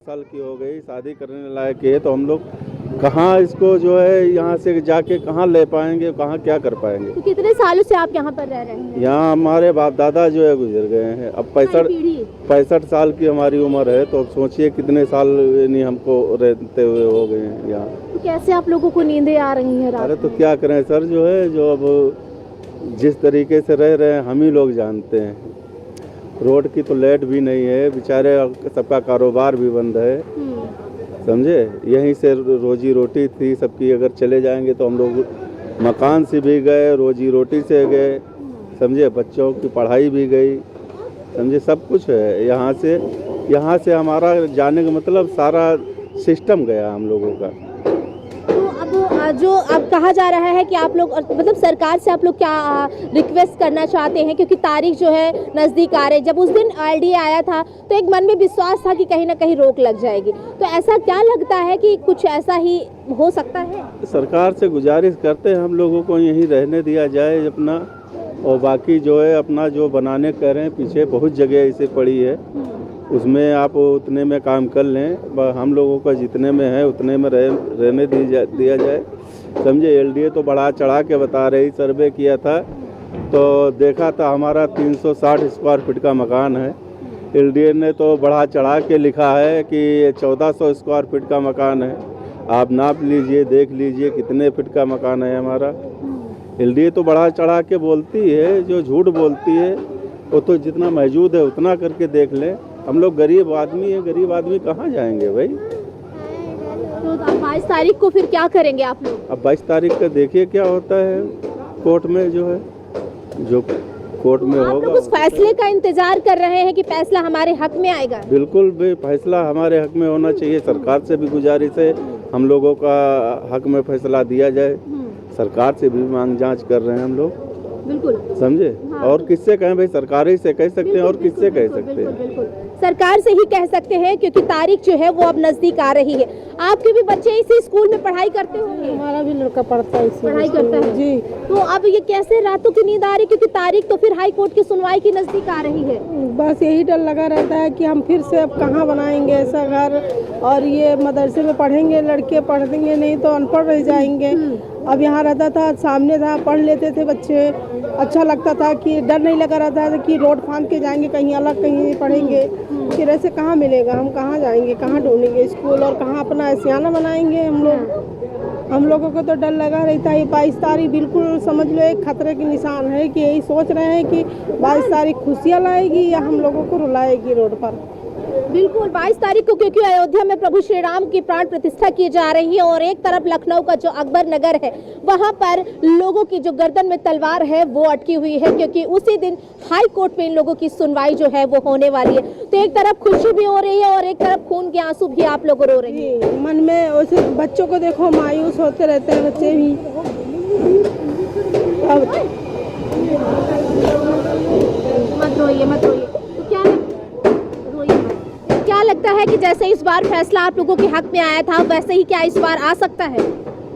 साल की हो गई, शादी करने लायक है तो हम लोग कहाँ इसको जो है यहाँ से जाके कहाँ ले पाएंगे, कहाँ क्या कर पाएंगे। तो कितने सालों से आप यहाँ पर रह रहे हैं? यहाँ हमारे बाप दादा जो है गुजर गए हैं। अब हमारी पीढ़ी 65 साल की हमारी उम्र है, तो अब सोचिए कितने साल नहीं हमको रहते हुए हो गए हैं यहाँ। तो कैसे आप लोगों को नींदें आ रही हैं रात अरे तो में? क्या करें सर, जो है जो अब जिस तरीके से रह रहे हैं हम ही लोग जानते हैं। रोड की तो लाइट भी नहीं है, बेचारे सबका कारोबार भी बंद है, समझे। यहीं से रोजी रोटी थी सबकी, अगर चले जाएंगे तो हम लोग मकान से भी गए, रोजी रोटी से गए, समझे, बच्चों की पढ़ाई भी गई, समझे, सब कुछ है। यहाँ से हमारा जाने का मतलब सारा सिस्टम गया हम लोगों का। तो अब जो अब कहा जा रहा है कि आप लोग मतलब सरकार से आप लोग क्या रिक्वेस्ट करना चाहते हैं, क्योंकि तारीख जो है नज़दीक आ रही। जब उस दिन एलडीए आया था तो एक मन में विश्वास था कि कहीं ना कहीं रोक लग जाएगी, तो ऐसा क्या लगता है कि कुछ ऐसा ही हो सकता है? सरकार से गुजारिश करते हैं हम लोगों को यहीं रहने दिया जाए अपना, और बाकी जो है अपना जो बनाने कह रहे हैं, पीछे बहुत जगह ऐसे पड़ी है, उसमें आप उतने में काम कर लें। हम लोगों का जितने में है उतने में रहने दिया जाए, समझे। एलडीए तो बढ़ा चढ़ा के बता रही, सर्वे किया था तो देखा था हमारा 360 स्क्वायर फीट का मकान है। एलडीए ने तो बढ़ा चढ़ा के लिखा है कि 1400 स्क्वायर फीट का मकान है। आप नाप लीजिए, देख लीजिए कितने फीट का मकान है हमारा। एलडीए तो बढ़ा चढ़ा के बोलती है, जो झूठ बोलती है वो तो जितना मौजूद है उतना करके देख लें। हम लोग गरीब आदमी हैं, गरीब आदमी कहाँ जाएंगे भाई। तो 22 तारीख को फिर क्या करेंगे आप लोग? अब 22 तारीख का देखिए क्या होता है, कोर्ट में जो है, जो कोर्ट में आप होगा। लोग उस फैसले का इंतजार कर रहे हैं कि फैसला हमारे हक में आएगा? बिल्कुल भी फैसला हमारे हक में होना चाहिए। सरकार से भी गुजारिश है हम लोगों का हक में फैसला दिया जाए। सरकार से भी मांग जांच कर रहे हैं हम लोग, बिल्कुल, समझे। हाँ। और किससे कहें भाई, सरकार ही से कह सकते हैं और किससे कह सकते हैं। बिल्कुल, सरकार से ही कह सकते हैं, क्योंकि तारीख जो है वो अब नजदीक आ रही है। आपके भी बच्चे इसी स्कूल में पढ़ाई करते होंगे? हमारा भी लड़का पढ़ता है इसी पढ़ाई स्कूल करता में। है जी। तो अब ये कैसे रातों की नींद आ रही, क्योंकि तारीख तो फिर हाई कोर्ट की सुनवाई की नजदीक आ रही है। बस यही डर लगा रहता है कि हम फिर से अब कहाँ बनाएंगे ऐसा घर, और ये मदरसे में पढ़ेंगे लड़के, पढ़ेंगे नहीं तो अनपढ़ रह जाएंगे। अब यहाँ रहता था, सामने था, पढ़ लेते थे बच्चे, अच्छा लगता था कि डर नहीं लगा रहता था कि रोड फांद के जाएंगे कहीं अलग, कहीं पढ़ेंगे। फिर ऐसे कहाँ मिलेगा, हम कहाँ जाएंगे, कहाँ ढूंढेंगे स्कूल, और कहाँ अपना सियाना बनाएंगे हम लोग। हम लोगों को तो डर लगा रहता है। 22 तारीख बिल्कुल समझ लो एक खतरे के निशान है, कि यही सोच रहे हैं कि 22 तारीख खुशियाँ लाएगी या हम लोगों को रुलाएगी रोड पर। बिल्कुल, 22 तारीख को, क्योंकि अयोध्या में प्रभु श्री राम की प्राण प्रतिष्ठा की जा रही है, और एक तरफ लखनऊ का जो अकबर नगर है वहां पर लोगों की जो गर्दन में तलवार है वो अटकी हुई है, क्योंकि उसी दिन हाई कोर्ट में इन लोगों की सुनवाई जो है वो होने वाली है। तो एक तरफ खुशी भी हो रही है और एक तरफ खून के आंसू भी आप लोग रो रहे हैं। मन में वैसे बच्चों को देखो मायूस होते रहते हैं बच्चे भी। अब मत रोइए, मत रोइए। तो रोइए मत। क्या लगता है कि जैसे इस बार फैसला आप लोगों के हक में आया था, वैसे ही क्या इस बार आ सकता है?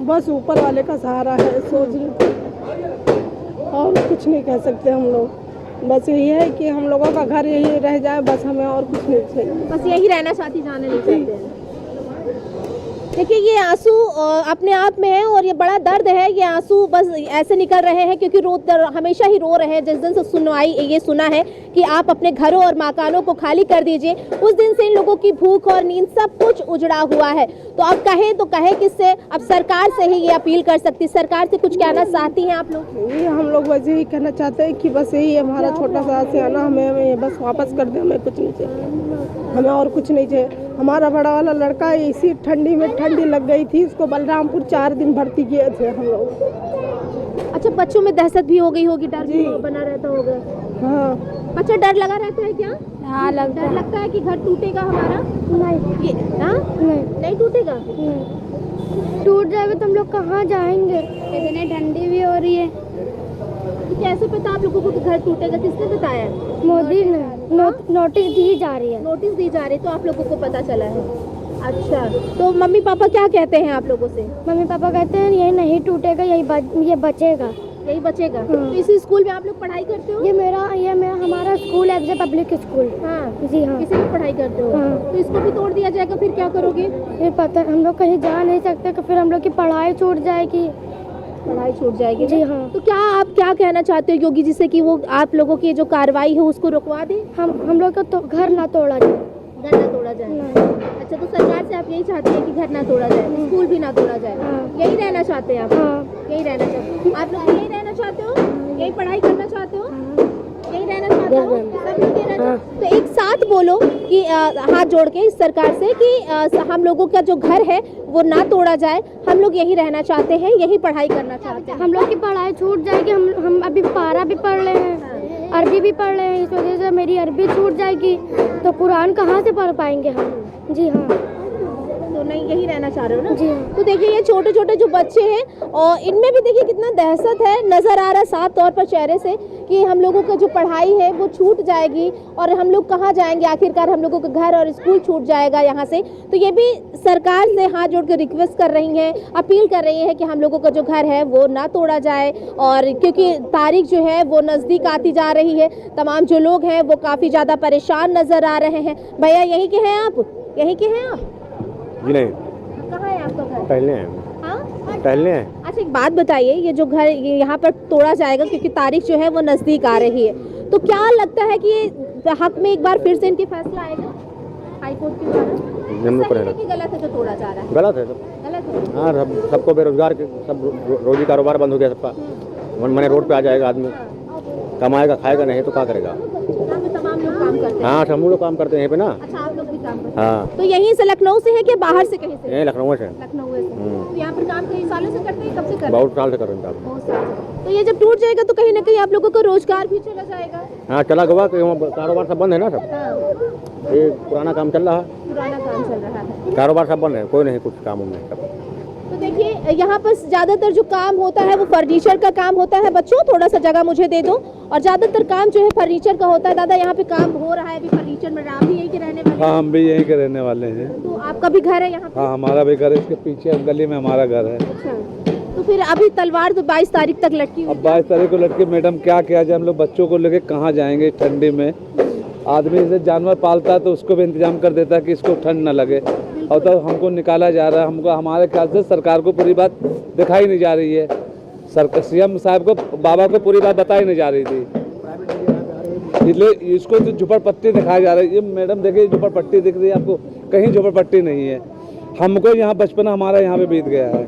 बस ऊपर वाले का सहारा है, सोच लो, और कुछ नहीं कह सकते हम लोग। बस यही है कि हम लोगों का घर यही रह जाए, बस हमें और कुछ नहीं चाहिए। बस यही रहना चाहती, जाने नहीं चाहते हैं। देखिए, ये आंसू अपने आप में है और ये बड़ा दर्द है। ये आंसू बस ऐसे निकल रहे हैं क्योंकि हमेशा ही रो रहे हैं। जिस दिन से सुनवाई ये सुना है कि आप अपने घरों और मकानों को खाली कर दीजिए, उस दिन से इन लोगों की भूख और नींद सब कुछ उजड़ा हुआ है। तो अब कहें तो कहे किससे? अब सरकार से ही ये अपील कर सकती। सरकार से कुछ कहना चाहती हैं आप लोग? ये हम लोग बस यही कहना चाहते हैं कि बस यही हमारा छोटा सा सियाना हमें बस वापस कर दे, हमें कुछ नहीं चाहिए, हमें और कुछ नहीं चाहिए। हमारा बड़ा वाला लड़का इसी ठंडी में, ठंडी लग गई थी उसको, बलरामपुर 4 दिन भर्ती किए थे हम लोग। अच्छा, बच्चों में दहशत भी हो गई होगी, डर भी बना रहता होगा। हाँ, बच्चा डर लगा रहता है क्या? हाँ डर लगता है कि घर टूटेगा हमारा? नहीं, नहीं टूटेगा। टूट जाएगा तो हम लोग कहाँ जाएंगे, इतनी ठंडी भी हो रही है। तो कैसे पता आप लोगों को कि घर टूटेगा? किसने बताया? मोदी ने नोटिस दी जा रही है। नोटिस दी जा रही, तो आप लोगों को पता चला है। अच्छा, तो मम्मी पापा क्या कहते हैं आप लोगों से? मम्मी पापा कहते हैं ये नहीं टूटेगा, ये बचेगा। यही बचेगा। तो इसी स्कूल में आप लोग पढ़ाई करते हो? ये मेरा हमारा स्कूल है, एग्जे पब्लिक स्कूल। हाँ जी हाँ। इसी में पढ़ाई करते हो? हाँ। तो इसको भी तोड़ दिया जाएगा, फिर क्या करोगे? फिर पता हम लोग कहीं जा नहीं सकते, तो फिर हम लोग की पढ़ाई छूट जाएगी। पढ़ाई छूट जाएगी? जी हाँ। तो क्या आप क्या कहना चाहते हो योगी जी से कि वो आप लोगों की जो कार्रवाई है उसको रुकवा दें? हम लोग का तो घर ना तोड़ा जाए। घर ना तोड़ा जाए? अच्छा, तो सरकार से आप यही चाहते हैं कि घर ना तोड़ा जाए, स्कूल भी ना तोड़ा जाए? हाँ। यही रहना चाहते हैं आप? हाँ। यही रहना चाहते हो आप लोग? यही रहना चाहते हो? यही पढ़ाई करना चाहते हो? यही रहना चाहते हो? सब लोग यही रहना। तो एक साथ बोलो कि हाथ जोड़ के इस सरकार से कि हम लोगों का जो घर है वो ना तोड़ा जाए, हम लोग यही रहना चाहते हैं, यही पढ़ाई करना चाहते हैं। हम लोग की पढ़ाई छूट जाएगी। हम अभी पारा भी पढ़ रहे हैं, अरबी भी पढ़ रहे हैं। इस वजह से मेरी अरबी छूट जाएगी, तो कुरान कहाँ से पढ़ पाएंगे हम? जी हाँ। तो नहीं, यही रहना चाह रहे हो ना? जी हाँ। तो देखिए ये छोटे छोटे जो बच्चे हैं और इनमें भी देखिए कितना दहशत है, नजर आ रहा है साफ तौर पर चेहरे से कि हम लोगों का जो पढ़ाई है वो छूट जाएगी और हम लोग कहाँ जाएंगे आखिरकार, हम लोगों का घर और स्कूल छूट जाएगा यहाँ से। तो ये भी सरकार से हाथ जोड़ कर रिक्वेस्ट कर रही हैं, अपील कर रही हैं कि हम लोगों का जो घर है वो ना तोड़ा जाए। और क्योंकि तारीख जो है वो नज़दीक आती जा रही है, तमाम जो लोग हैं वो काफ़ी ज़्यादा परेशान नज़र आ रहे हैं। भैया यहीं के हैं आप? यहीं के हैं आप? जी नहीं, कहाँ है आपका घर? टहलने हैं। हाँ? टहलने हैं। अच्छा, एक बात बताइए, ये जो घर यहाँ पर तोड़ा जाएगा क्योंकि तारीख जो है वो नज़दीक आ रही है, तो क्या लगता है कि ये हक में एक बार फिर से इनके फैसला आएगा हाई कोर्ट के द्वारा? सही है कि गलत है जो तोड़ा जा रहा है? गलत है सब। गलत है? हाँ, सबको बेरोजगार के सब रोजी कारोबार बंद हो गया सबका। मैंने रोड पे आ जाएगा आदमी, कमाएगा खाएगा, नहीं तो क्या करेगा? यहाँ पे तमाम लोग काम करते हैं? हाँ, सब लोग काम करते हैं यहीं पे ना। अच्छा, आप लोग भी काम करते हैं? हाँ, तो यहीं से लखनऊ से है कि बाहर से कहीं से? यहीं लखनऊ से। लखनऊ से। तो यहाँ पर काम कई सालों से करते हैं? कब से करते हैं? बहुत साल से कर रहे हैं काम। बहुत साल से। तो ये जब टूट जाएगा तो कहीं ना कहीं आप लोगों को रोजगार भी चला जाएगा? हाँ, चला गया कि कारोबार सब बंद है ना सब। हाँ, ये पुराना काम चल रहा है, पुराना काम चल रहा है। कारोबार सब बंद है, कोई नहीं कुछ काम में सब। तो देखिए यहाँ पर ज़्यादातर जो काम होता है वो फर्नीचर का काम होता है। बच्चों थोड़ा सा जगह मुझे दे दो। और ज़्यादातर काम जो है फर्नीचर का होता है। दादा यहाँ पे काम हो रहा है अभी फर्नीचर में, आप भी यहीं के रहने वाले? हाँ, हम भी यहीं के रहने वाले हैं। तो आपका भी घर है यहाँ पे? हाँ, हमारा भी घर है, इसके पीछे गली में हमारा घर है। अच्छा, तो फिर अभी तलवार तो 22 तारीख तक लटकी हुई अब 22 तारीख को लटके, मैडम क्या किया जाए? हम लोग बच्चों को लेके कहाँ जाएंगे ठंडी में? आदमी जैसे जानवर पालता है तो उसको भी इंतजाम कर देता है कि इसको ठंड न लगे, और तो हमको निकाला जा रहा है। हमको हमारे ख्याल से सरकार को पूरी बात दिखाई नहीं जा रही है। सरकार सीएम साहब को, बाबा को पूरी बात बताई नहीं जा रही थी, इसलिए इसको तो झुपड़पट्टी दिखाया जा रहा है। ये मैडम देखिए झुपड़पट्टी दिख रही है आपको? कहीं झुपड़पट्टी नहीं है। हमको यहाँ बचपन हमारा यहाँ पे बीत गया है,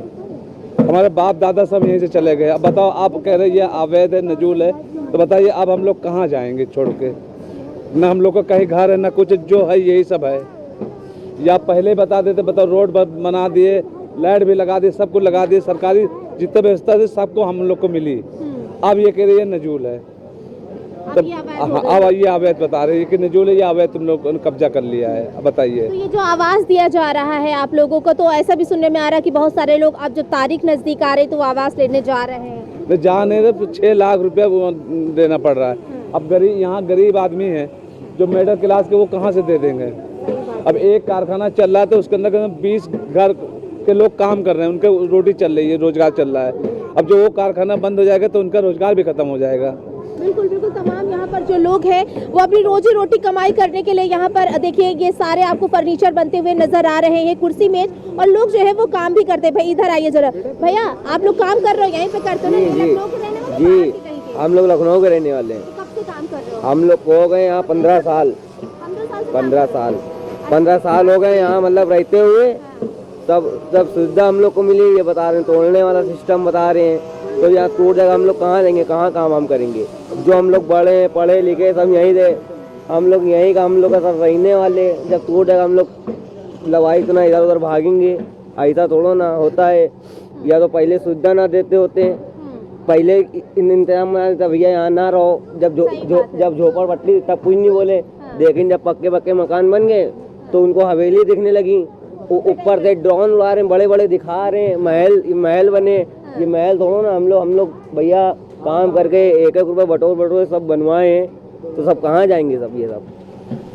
हमारे बाप दादा सब यहीं से चले गए। अब बताओ, आप कह रहे ये अवैध है, नजूल है, तो बताइए अब हम लोग कहाँ जाएंगे छोड़ के? ना हम लोग का कहीं घर है ना कुछ, जो है यही सब है। या पहले बता देते, बताओ रोड बना दिए, लाइट भी लगा दिए, सब कुछ लगा दिए, सरकारी जितने व्यवस्था थी सबको हम लोग को मिली। अब ये कह रही है नजूल है, तब अब ये अवैध बता रहे हैं कि नजूल है, ये अवैध तुम लोग ने कब्जा कर लिया है। अब बताइए। तो ये जो आवाज़ दिया जा रहा है आप लोगों को, तो ऐसा भी सुनने में आ रहा है कि बहुत सारे लोग अब जो तारीख नज़दीक आ रही तो वो आवाज़ लेने जा रहे हैं? जा नहीं रहे, 6 लाख रुपया देना पड़ रहा है। अब यहाँ गरीब आदमी है जो मिडिल क्लास के, वो कहाँ से दे देंगे? अब एक कारखाना चल रहा है तो उसके अंदर 20 घर के लोग काम कर रहे हैं, उनके रोटी चल रही है, रोजगार चल रहा है। अब जो वो कारखाना बंद हो जाएगा तो उनका रोजगार भी खत्म हो जाएगा। बिल्कुल बिल्कुल, तमाम यहाँ पर जो लोग हैं वो अपनी रोजी रोटी कमाई करने के लिए यहाँ पर देखिए ये सारे आपको फर्नीचर बनते हुए नजर आ रहे हैं, कुर्सी मेज, और लोग जो है वो काम भी करते हैं। भाई इधर आइए जरा। भैया आप लोग काम कर रहे हो यहीं पे करते हो ना? लखनऊ के रहने वाले? जी, हम लोग लखनऊ के रहने वाले हैं। तो कब से काम कर रहे हो? हम लोग हो गए यहाँ 15 साल। 15 साल हो गए यहाँ, मतलब रहते हुए। सब सुविधा हम लोग को मिली, ये बता रहे हैं तोड़ने वाला सिस्टम बता रहे हैं। तो यहाँ टूट जाएगा, हम लोग कहाँ जाएंगे, कहाँ काम हम करेंगे? जो हम लोग बड़े पढ़े लिखे सब यहीं थे, हम लोग यहीं का, हम लोग का सब रहने वाले। जब टूट जाएगा हम लोग लवाई तो ना इधर उधर भागेंगे, ऐसा थोड़ा ना होता है। या तो पहले सुविधा ना देते होते, पहले इंतजाम में भैया यहाँ ना रहो। जब झोपड़पट्टी तब कुछ नहीं बोले, लेकिन जब पक्के पक्के मकान बन गए तो उनको हवेली दिखने लगी। ऊपर से ड्रोन उड़ा रहे हैं, बड़े बड़े दिखा रहे हैं, महल बने। ये महल थोड़ा ना, हम लोग भैया काम करके 1-1 रुपये बटोर सब बनवाए हैं, तो सब कहाँ जाएंगे सब? ये सब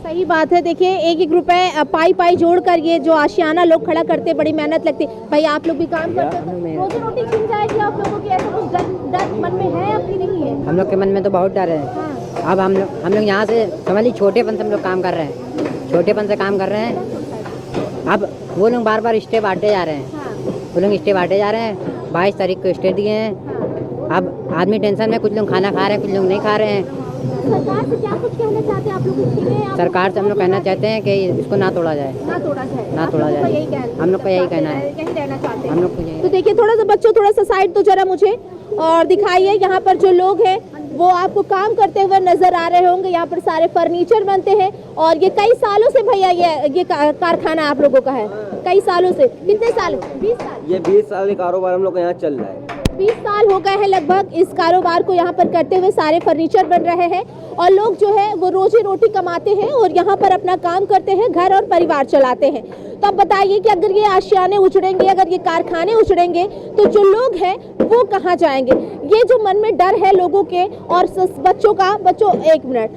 सही बात है। देखिए एक एक रुपए पाई पाई जोड़कर ये जो आशियाना लोग खड़ा करते, बड़ी मेहनत लगती। भाई आप लोग भी काम करते हैं, रोजी रोटी छिन जाएगी आप लोगों की, ऐसा कुछ डर मन में है आपकी? नहीं है? हम लोग के मन में तो बहुत डर है। अब हम लोग यहाँ से समझ ली छोटेपन से हम लोग काम कर रहे हैं, छोटेपन से काम कर रहे हैं। अब वो लोग बार बार स्टे बांटे जा रहे हैं, वो लोग स्टे बांटे जा रहे हैं। 22 तारीख को स्टे दिए हैं। अब आदमी टेंशन में, कुछ लोग खाना खा रहे हैं, कुछ लोग नहीं खा रहे हैं। सरकार से क्या कुछ कहना चाहते हैं आप लोग? सरकार से हम लोग कहना चाहते हैं कि इसको ना तोड़ा जाए, ना तोड़ा जाए, ना तोड़ा जाए। हम लोग का यही कहना है, यही रहना चाहते हैं हम लोग को यही। तो देखिए थोड़ा सा बच्चों, थोड़ा सा साइड तो जरा मुझे और दिखाइए। यहाँ पर जो लोग हैं वो आपको काम करते हुए नजर आ रहे होंगे। यहाँ पर सारे फर्नीचर बनते हैं और ये कई सालों से भैया ये कारखाना आप लोगों का है, कई सालों से। कितने साल? 20 साल। ये 20 साल का कारोबार हम लोग का यहाँ चल रहा है। 20 साल हो गए हैं लगभग इस कारोबार को यहाँ पर करते हुए। सारे फर्नीचर बन रहे हैं और लोग जो है वो रोजी रोटी कमाते हैं और यहाँ पर अपना काम करते हैं, घर और परिवार चलाते हैं। तो अब बताइए कि अगर ये आशियाने उजड़ेंगे, अगर ये कारखाने उजड़ेंगे तो जो लोग हैं वो कहाँ जाएंगे? ये जो मन में डर है लोगों के और बच्चों एक मिनट,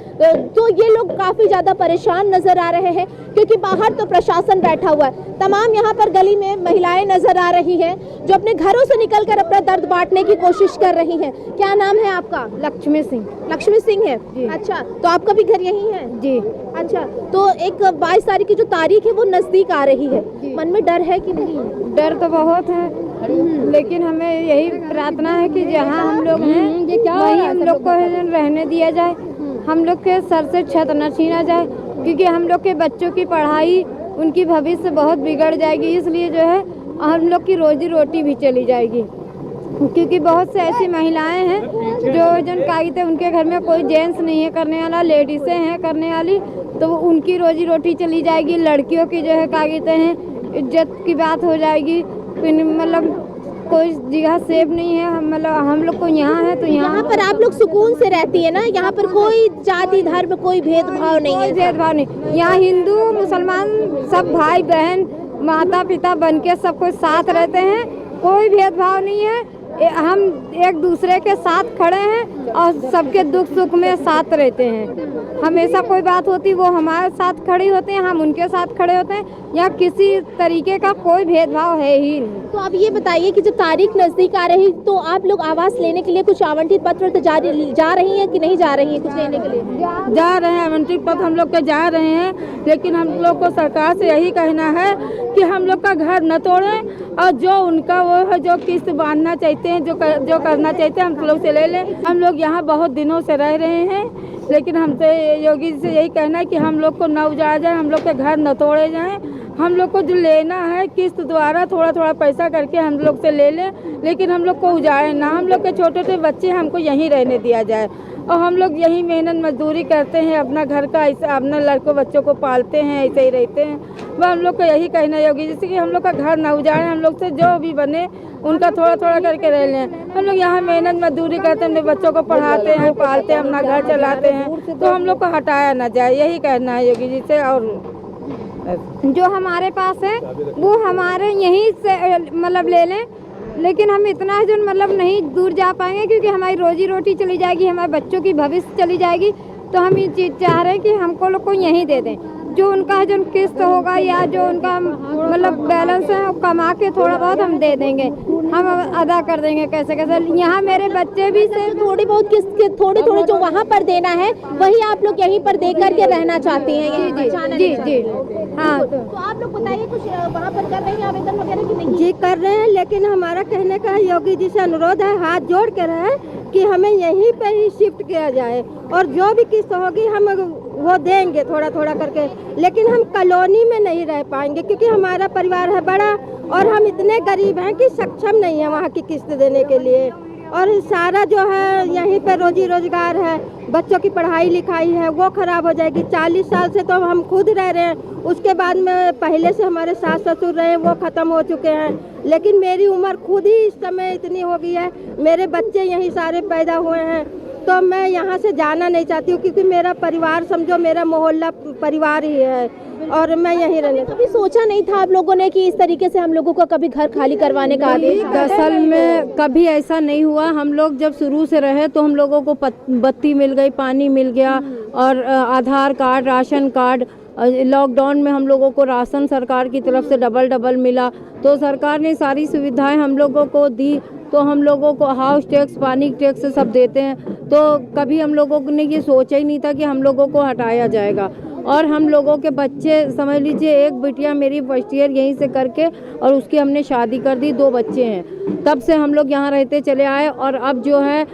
तो ये लोग काफी ज्यादा परेशान नजर आ रहे हैं क्योंकि बाहर तो प्रशासन बैठा हुआ है। तमाम यहाँ पर गली में महिलाएं नजर आ रही हैं जो अपने घरों से निकलकर अपना दर्द बांटने की कोशिश कर रही हैं। क्या नाम है आपका? लक्ष्मी सिंह। लक्ष्मी सिंह है। अच्छा, तो आपका भी घर यही है? जी। अच्छा, तो एक 22 तारीख की जो तारीख है वो नजदीक आ रही है, मन में डर है कि नहीं? डर तो बहुत है, लेकिन हमें यही प्रार्थना है कि जहाँ हम लोग हैं वहीं हम लोग को रहने दिया जाए, हम लोग के सर से छत न छीना जाए, क्योंकि हम लोग के बच्चों की पढ़ाई, उनकी भविष्य बहुत बिगड़ जाएगी। इसलिए जो है हम लोग की रोजी रोटी भी चली जाएगी, क्योंकि बहुत से ऐसी महिलाएं हैं जो जन कागिते उनके घर में कोई जेंट्स नहीं है करने वाला, लेडीसें हैं करने वाली, तो उनकी रोजी रोटी चली जाएगी। लड़कियों की जो है कागिते हैं, इज्जत की बात हो जाएगी। मतलब कोई जगह सेफ नहीं है। हम लोग को यहाँ है तो यहाँ पर आप लोग सुकून से रहती है ना? यहाँ पर कोई जाति धर्म कोई भेदभाव नहीं है? भेदभाव नहीं। यहाँ हिंदू मुसलमान सब भाई बहन माता पिता बन के सब कोई साथ रहते हैं, कोई भेदभाव नहीं है। हम एक दूसरे के साथ खड़े हैं और सबके दुख सुख में साथ रहते हैं। हमेशा कोई बात होती वो हमारे साथ खड़े होते हैं, हम उनके साथ खड़े होते हैं। यहाँ किसी तरीके का कोई भेदभाव है ही नहीं। तो अब ये बताइए कि जब तारीख नजदीक आ रही तो आप लोग आवास लेने के लिए कुछ आवंटित पत्र तो जा रही है कि नहीं जा रही है कुछ लेने के लिए? जा रहे हैं, आवंटित पत्र हम लोग के जा रहे हैं, लेकिन हम लोग को सरकार से यही कहना है कि हम लोग का घर न तोड़ें और जो उनका वो है जो किस्त बांधना चाहते हैं, जो करना चाहते हैं हम लोग से ले लें। हम लोग यहाँ बहुत दिनों से रह रहे हैं, लेकिन हमसे योगी जी से यही कहना है कि हम लोग को न उजाड़ा जाए, हम लोग के घर न तोड़े जाएं। हम लोग को जो लेना है किस्त द्वारा थोड़ा थोड़ा पैसा करके हम लोग से ले लें, लेकिन हम लोग को उजाड़े ना। हम लोग के छोटे छोटे बच्चे हमको यहीं रहने दिया जाए और हम लोग यहीं मेहनत मजदूरी करते हैं, अपना घर का ऐसे अपने लड़कों बच्चों को पालते हैं, ऐसे ही रहते हैं। वह हम लोग को यही कहना है योगी जैसे कि हम लोग का घर ना उजाड़े, हम लोग से जो भी बने उनका थोड़ा थोड़ा करके रह लें। हम लोग यहाँ मेहनत मजदूरी करते हैं, अपने बच्चों को पढ़ाते हैं, पालते हैं, अपना घर चलाते हैं, तो हम लोग को हटाया ना जाए, यही कहना है योगी जी से। और जो हमारे पास है वो हमारे यहीं से मतलब ले लें, लेकिन हम इतना जो मतलब नहीं दूर जा पाएंगे, क्योंकि हमारी रोजी रोटी चली जाएगी, हमारे बच्चों की भविष्य चली जाएगी। तो हम ये चीज़ चाह रहे हैं कि हमको लोग को यहीं दे दें, जो उनका जो किस्त होगा या जो उनका मतलब बैलेंस है वो कमा के थोड़ा बहुत हम दे देंगे, हम अदा कर देंगे कैसे कैसे। यहाँ मेरे बच्चे भी से थोड़ी बहुत किस्त थोड़ी थोड़ी जो वहाँ पर देना है वही आप लोग यहीं पर दे करके रहना चाहती हैं? जी जी। हाँ, तो आप लोग बताइए कुछ वहाँ पर कर रहे हैं आवेदन वगैरह कि नहीं? जी कर रहे हैं, लेकिन हमारा कहने का योगी जी से अनुरोध है, हाथ जोड़ के रहे कि हमें यहीं पे ही शिफ्ट किया जाए और जो भी किस्त होगी हम वो देंगे थोड़ा थोड़ा करके, लेकिन हम कॉलोनी में नहीं रह पाएंगे क्योंकि हमारा परिवार है बड़ा और हम इतने गरीब हैं कि सक्षम नहीं है वहाँ की किस्त देने के लिए। और सारा जो है यहीं पे रोजी रोजगार है, बच्चों की पढ़ाई लिखाई है वो खराब हो जाएगी। 40 साल से तो हम खुद रह रहे हैं, उसके बाद में पहले से हमारे सास ससुर रहे वो ख़त्म हो चुके हैं, लेकिन मेरी उम्र खुद ही इस समय इतनी हो गई है, मेरे बच्चे यहीं सारे पैदा हुए हैं, तो मैं यहाँ से जाना नहीं चाहती हूँ क्योंकि मेरा परिवार समझो मेरा मोहल्ला परिवार ही है और मैं यहीं रहने। कभी सोचा नहीं था आप लोगों ने कि इस तरीके से हम लोगों का कभी घर खाली करवाने का आदेश? असल में कभी ऐसा नहीं हुआ। हम लोग जब शुरू से रहे तो हम लोगों को बत्ती मिल गई, पानी मिल गया, और आधार कार्ड, राशन कार्ड, लॉकडाउन में हम लोगों को राशन सरकार की तरफ से डबल मिला। तो सरकार ने सारी सुविधाएं हम लोगों को दी। तो हम लोगों को हाउस टैक्स, पानी टैक्स सब देते हैं। तो कभी हम लोगों ने ये सोचा ही नहीं था कि हम लोगों को हटाया जाएगा। और हम लोगों के बच्चे समझ लीजिए, एक बिटिया मेरी फर्स्ट ईयर यहीं से करके और उसकी हमने शादी कर दी, 2 बच्चे हैं। तब से हम लोग यहाँ रहते चले आए। और अब जो है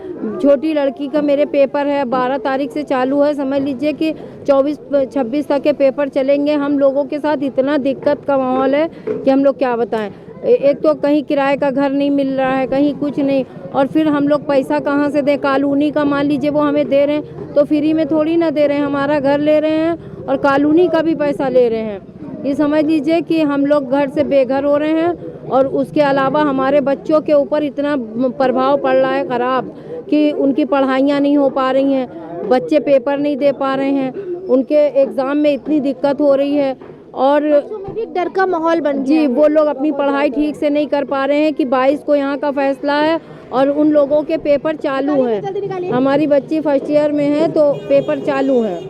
छोटी लड़की का मेरे पेपर है 12 तारीख से चालू है। समझ लीजिए कि 24-26 तक के पेपर चलेंगे। हम लोगों के साथ इतना दिक्कत का माहौल है कि हम लोग क्या बताएं। एक तो कहीं किराए का घर नहीं मिल रहा है, कहीं कुछ नहीं। और फिर हम लोग पैसा कहाँ से दें? कॉलोनी का मान लीजिए वो हमें दे रहे हैं तो फ्री में थोड़ी ना दे रहे हैं, हमारा घर ले रहे हैं और कॉलोनी का भी पैसा ले रहे हैं। ये समझ लीजिए कि हम लोग घर से बेघर हो रहे हैं। और उसके अलावा हमारे बच्चों के ऊपर इतना प्रभाव पड़ रहा है ख़राब कि उनकी पढ़ाइयाँ नहीं हो पा रही हैं, बच्चे पेपर नहीं दे पा रहे हैं, उनके एग्ज़ाम में इतनी दिक्कत हो रही है। और भी डर का माहौल बन गया जी, है। वो लोग अपनी पढ़ाई ठीक से नहीं कर पा रहे हैं कि 22 को यहाँ का फैसला है और उन लोगों के पेपर चालू हैं। हमारी बच्ची फर्स्ट ईयर में है तो पेपर चालू हैं।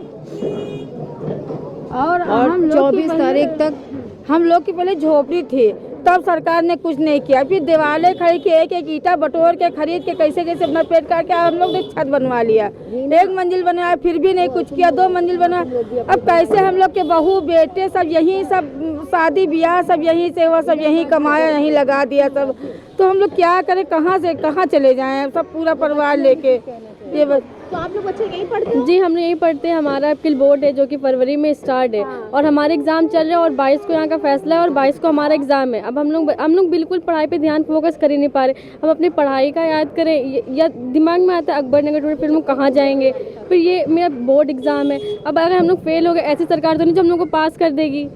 और हम लोग 24 तारीख तक हम लोग की पहले झोपड़ी थी, तब सरकार ने कुछ नहीं किया। फिर दीवारें खड़ी के एक ईंटा बटोर के खरीद के कैसे कैसे अपना पेट करके हम लोग ने छत बनवा लिया। 1 मंजिल बनवाया फिर भी नहीं कुछ किया, 2 मंजिल बनाया। अब कैसे हम लोग के बहू बेटे सब यहीं, सब शादी ब्याह सब यहीं से हुआ, सब यहीं कमाया, यहीं लगा दिया सब। तो हम लोग क्या करें, कहाँ से कहाँ चले जाएं सब पूरा परिवार लेके? ये बस। तो आप लोग बच्चे यहीं पढ़ते हो? जी, हम यहीं पढ़ते हैं। हमारा अप्रैल बोर्ड है जो कि फरवरी में स्टार्ट है और हमारे एग्ज़ाम चल रहे हैं। और 22 को यहाँ का फैसला है और 22 को हमारा एग्ज़ाम है। अब हम लोग बिल्कुल पढ़ाई पे ध्यान फोकस कर ही नहीं पा रहे। हम अपनी पढ़ाई का याद करें या दिमाग में आता है अकबर नगर टूर, फिर हम कहाँ जाएंगे? फिर ये मेरा बोर्ड एग्ज़ाम है। अब अगर हम लोग फेल हो गए, ऐसी सरकार तो नहीं जो हम लोग को पास कर देगी।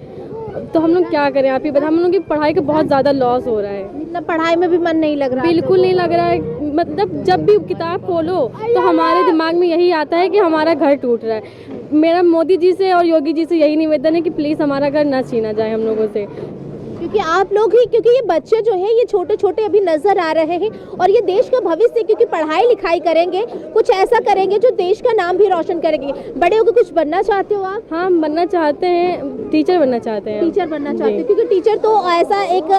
तो हम लोग क्या करें? आप ही बताएं। हम लोग की पढ़ाई का बहुत ज़्यादा लॉस हो रहा है। मतलब पढ़ाई में भी मन नहीं लग रहा? बिल्कुल नहीं लग रहा है। मतलब जब भी किताब खोलो तो हमारे दिमाग में यही आता है कि हमारा घर टूट रहा है। मेरा मोदी जी से और योगी जी से यही निवेदन है कि प्लीज़ हमारा घर ना छीना जाए हम लोगों से। क्योंकि आप लोग ही, क्योंकि ये बच्चे जो हैं ये छोटे छोटे अभी नजर आ रहे हैं और ये देश का भविष्य, क्योंकि पढ़ाई लिखाई करेंगे, कुछ ऐसा करेंगे जो देश का नाम भी रोशन करेंगे। बड़े होकर कुछ बनना चाहते हो आप? हाँ, बनना चाहते हैं, टीचर बनना चाहते हैं। टीचर बनना चाहते हैं, क्योंकि टीचर तो ऐसा एक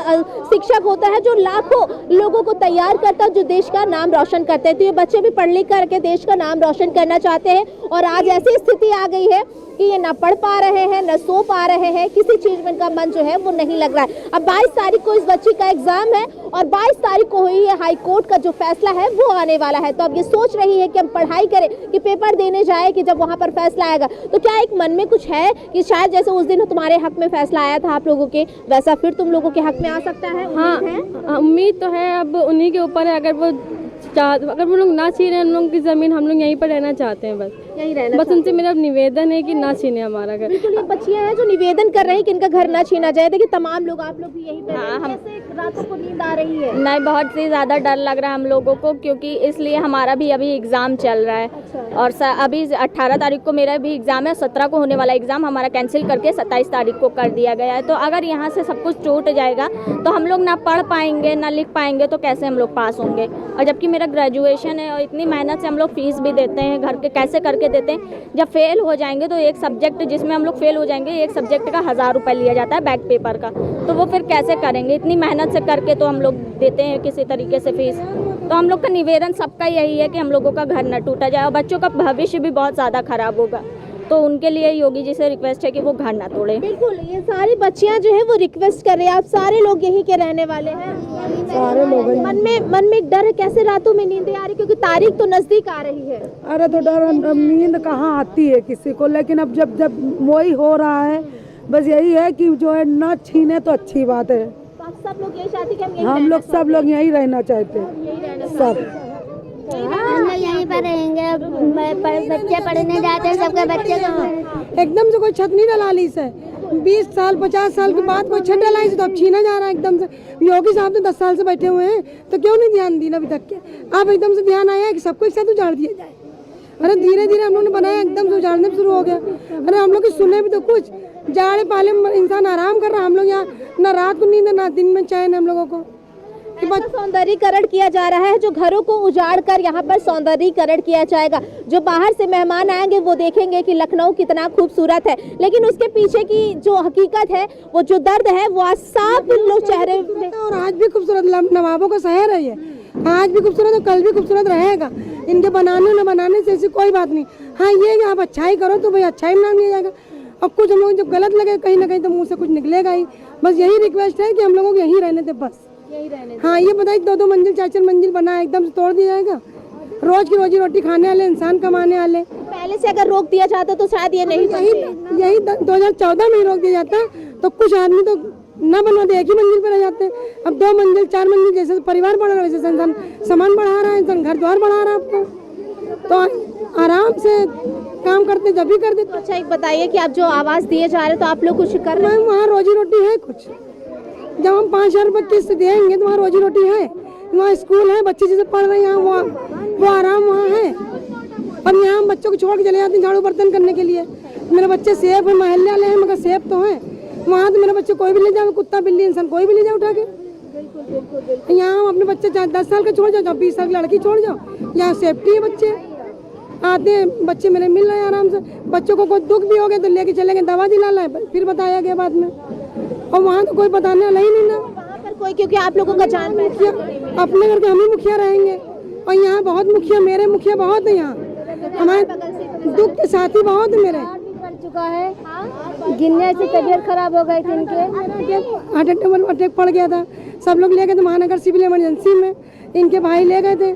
शिक्षक होता है जो लाखों लोगों को तैयार करता है, जो देश का नाम रोशन करते हैं। तो ये बच्चे भी पढ़ लिख करके देश का नाम रोशन करना चाहते हैं। और आज ऐसी स्थिति आ गई है कि ये ना पढ़ पा रहे हैं, ना सो पा रहे हैं, किसी चीज में इनका मन जो है वो नहीं लग रहा है। अब 22 तारीख को इस बच्ची का एग्जाम है और 22 तारीख को हुई है हाई कोर्ट का जो फैसला है वो आने वाला है। तो अब ये सोच रही है कि हम पढ़ाई करें कि पेपर देने जाए, कि जब वहाँ पर फैसला आएगा तो क्या एक मन में कुछ है कि शायद जैसे उस दिन तुम्हारे हक में फैसला आया था आप लोगों के, वैसा फिर तुम लोगों के हक में आ सकता है? हाँ, उम्मीद तो है। अब उन्हीं के ऊपर है। अगर वो लोग ना छीने हम लोगों की ज़मीन, हम लोग यहीं पर रहना चाहते हैं। बस यहीं रहना, बस उनसे मेरा निवेदन है कि ना छीने हमारा घर। बिल्कुल, ये बच्चियां हैं जो निवेदन कर रही हैं कि इनका घर ना छीना जाए। देखिए तमाम लोग, आप लोग भी यहीं पे हैं। कैसे रातों को नींद आ रही है? नहीं, बहुत ही ज़्यादा डर लग रहा है हम लोगों को, क्योंकि इसलिए हमारा भी अभी एग्ज़ाम चल रहा है। और अभी 18 तारीख को मेरा भी एग्ज़ाम है, 17 को होने वाला एग्ज़ाम हमारा कैंसिल करके 27 तारीख को कर दिया गया है। तो अगर यहाँ से सब कुछ टूट जाएगा तो हम लोग ना पढ़ पाएंगे, ना लिख पाएंगे, तो कैसे हम लोग पास होंगे? और जबकि मेरा ग्रेजुएशन है और इतनी मेहनत से हम लोग फीस भी देते हैं, घर के कैसे करके देते हैं। जब फेल हो जाएंगे तो एक सब्जेक्ट जिसमें हम लोग फेल हो जाएंगे, एक सब्जेक्ट का 1000 रुपये लिया जाता है बैक पेपर का, तो वो फिर कैसे करेंगे? इतनी मेहनत से करके तो हम लोग देते हैं किसी तरीके से फीस। तो हम लोग का निवेदन सबका यही है कि हम लोगों का घर न टूटा जाए और बच्चों का भविष्य भी बहुत ज़्यादा खराब होगा। तो उनके लिए योगी जी से रिक्वेस्ट है कि वो घर ना तोड़े। बिल्कुल, ये सारी बच्चियां जो है वो रिक्वेस्ट कर रही है। आप सारे लोग यहीं के रहने वाले हैं? सारे लोग मन में एक डर है, कैसे रातों में नींद आ रही, क्योंकि तारीख तो नजदीक आ रही है। अरे तो डर, नींद कहाँ आती है किसी को, लेकिन अब जब वही हो रहा है, बस यही है कि जो है ना छीने तो अच्छी बात है। सब लोग यही चाहते हैं कि हम लोग सब लोग यहीं रहना चाहते हैं सब। हम लोग यहीं पर रहेंगे। बच्चे पढ़ने जाते हैं, सबके बच्चे को एकदम से कोई छत नहीं डला ली से 20 साल 50 साल के बाद कोई छत डलाई से तो अब छीना जा रहा है एकदम से। योगी साहब तो 10 साल से बैठे हुए हैं, तो क्यों नहीं ध्यान दिया अभी तक के? अब एकदम से ध्यान आया है कि सबको एक साथ उजाड़ दिया जाए। अरे धीरे धीरे हम लोग ने बनाया, एकदम से उजाड़ने शुरू हो गया। अरे हम लोग की सुने भी तो कुछ, जाड़े पाले में इंसान आराम कर रहा है, हम लोग यहाँ ना रात को नींद ना दिन में चैन हम लोगों को। सौंदर्यीकरण किया जा रहा है, जो घरों को उजाड़ कर यहाँ पर सौंदर्यीकरण किया जाएगा। जो बाहर से मेहमान आएंगे वो देखेंगे कि लखनऊ कितना खूबसूरत है, लेकिन उसके पीछे की जो हकीकत है, वो जो दर्द है, वो आज साफ लोग चेहरे में। और आज भी खूबसूरत नवाबों का शहर है ये, आज भी खूबसूरत और कल भी खूबसूरत रहेगा। इनके बनाने न बनाने से ऐसी कोई बात नहीं। हाँ, ये कि आप अच्छाई करो तो भाई अच्छाई में नाम लिया जाएगा। अब कुछ हम लोग जब गलत लगे कहीं ना कहीं तो मुंह से कुछ निकलेगा ही। बस यही रिक्वेस्ट है कि हम लोगों को यहीं रहने दे, बस यही रहने। हाँ, ये बताइए 2-2 मंजिल 4-4 मंजिल बना है, एकदम से तोड़ दिया जाएगा। रोज की रोजी रोटी खाने वाले इंसान, कमाने वाले, पहले से अगर रोक दिया जाता तो शायद ये नहीं। यही 2014 में रोक दिया जाता तो कुछ आदमी तो ना बनवाते, एक ही मंजिल पर रह जाते। अब 2 मंजिल 4 मंजिल, जैसे परिवार बढ़ रहा है वैसे इंसान सामान बढ़ा रहा है, इंसान घर द्वार बढ़ा रहा है आपको, तो आराम से काम करते जब भी कर देते। अच्छा, एक बताइए कि आप जो आवाज दिए जा रहे हैं तो आप लोग कुछ कर रहे हैं? वहाँ रोजी रोटी है कुछ, जब हम 5,000 रुपये किस्त देंगे तो वहाँ रोजी रोटी है, वहाँ स्कूल है, बच्चे जैसे पढ़ रहे हैं यहाँ वो आराम वहाँ है। और यहाँ हम बच्चों को छोड़ के चले जाते हैं झाड़ू बर्तन करने के लिए। मेरे बच्चे सेफ है, मोहल्ले वाले हैं मगर सेफ तो हैं। वहाँ तो मेरे बच्चे कोई भी ले जाए, कुत्ता बिल्ली इंसान कोई भी ले जाए उठा के। यहाँ हम अपने बच्चे चाहे 10 साल के छोड़ जाओ, चाहे 20 साल की लड़की छोड़ जाओ, यहाँ सेफ्टी है। बच्चे आते हैं, बच्चे मेरे मिल रहे हैं आराम से। बच्चों को कोई दुख भी हो गया तो लेके चले गए, दवा दिला लाए, फिर बताया गया बाद में। और वहाँ तो कोई बताने वाला ही नहीं ना पर कोई, क्योंकि आप लोगों का जान मुखिया अपने घर के हम ही मुखिया रहेंगे। और यहाँ बहुत मुखिया, मेरे मुखिया बहुत है यहाँ, हमारे दुख के साथी बहुत है मेरे। चुका है, गिनने से तबीयत खराब हो गई थी इनके, हार्ट अटैक पड़ गया था। सब लोग ले गए थे महानगर सिविल इमरजेंसी में, इनके भाई ले गए थे।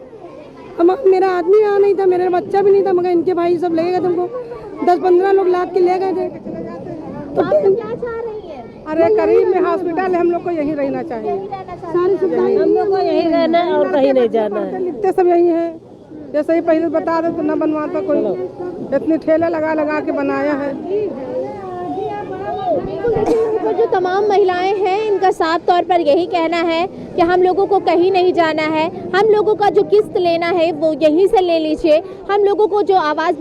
अब मेरा आदमी यहाँ नहीं था, मेरा बच्चा भी नहीं था, मगर इनके भाई सब ले गए थे हमको। 10-15 लोग लाद के ले गए थे। तो क्या चाह रही है? अरे करीब में हॉस्पिटल है, हम लोग को यहीं रहना चाहिए। सारी सुविधाएं हम लोग को यहीं रहना है और कहीं नहीं जाना है। लिखते सब यही है, जैसे ही पहले बता दे तो न बनवाता कोई, इतनी ठेले लगा के बनाया है। तो जो तमाम महिलाएं हैं, इनका साफ तौर पर यही कहना है कि हम लोगों को कहीं नहीं जाना है, हम लोगों का जो किस्त लेना है वो यहीं से ले लीजिए, हम लोगों को जो आवाज़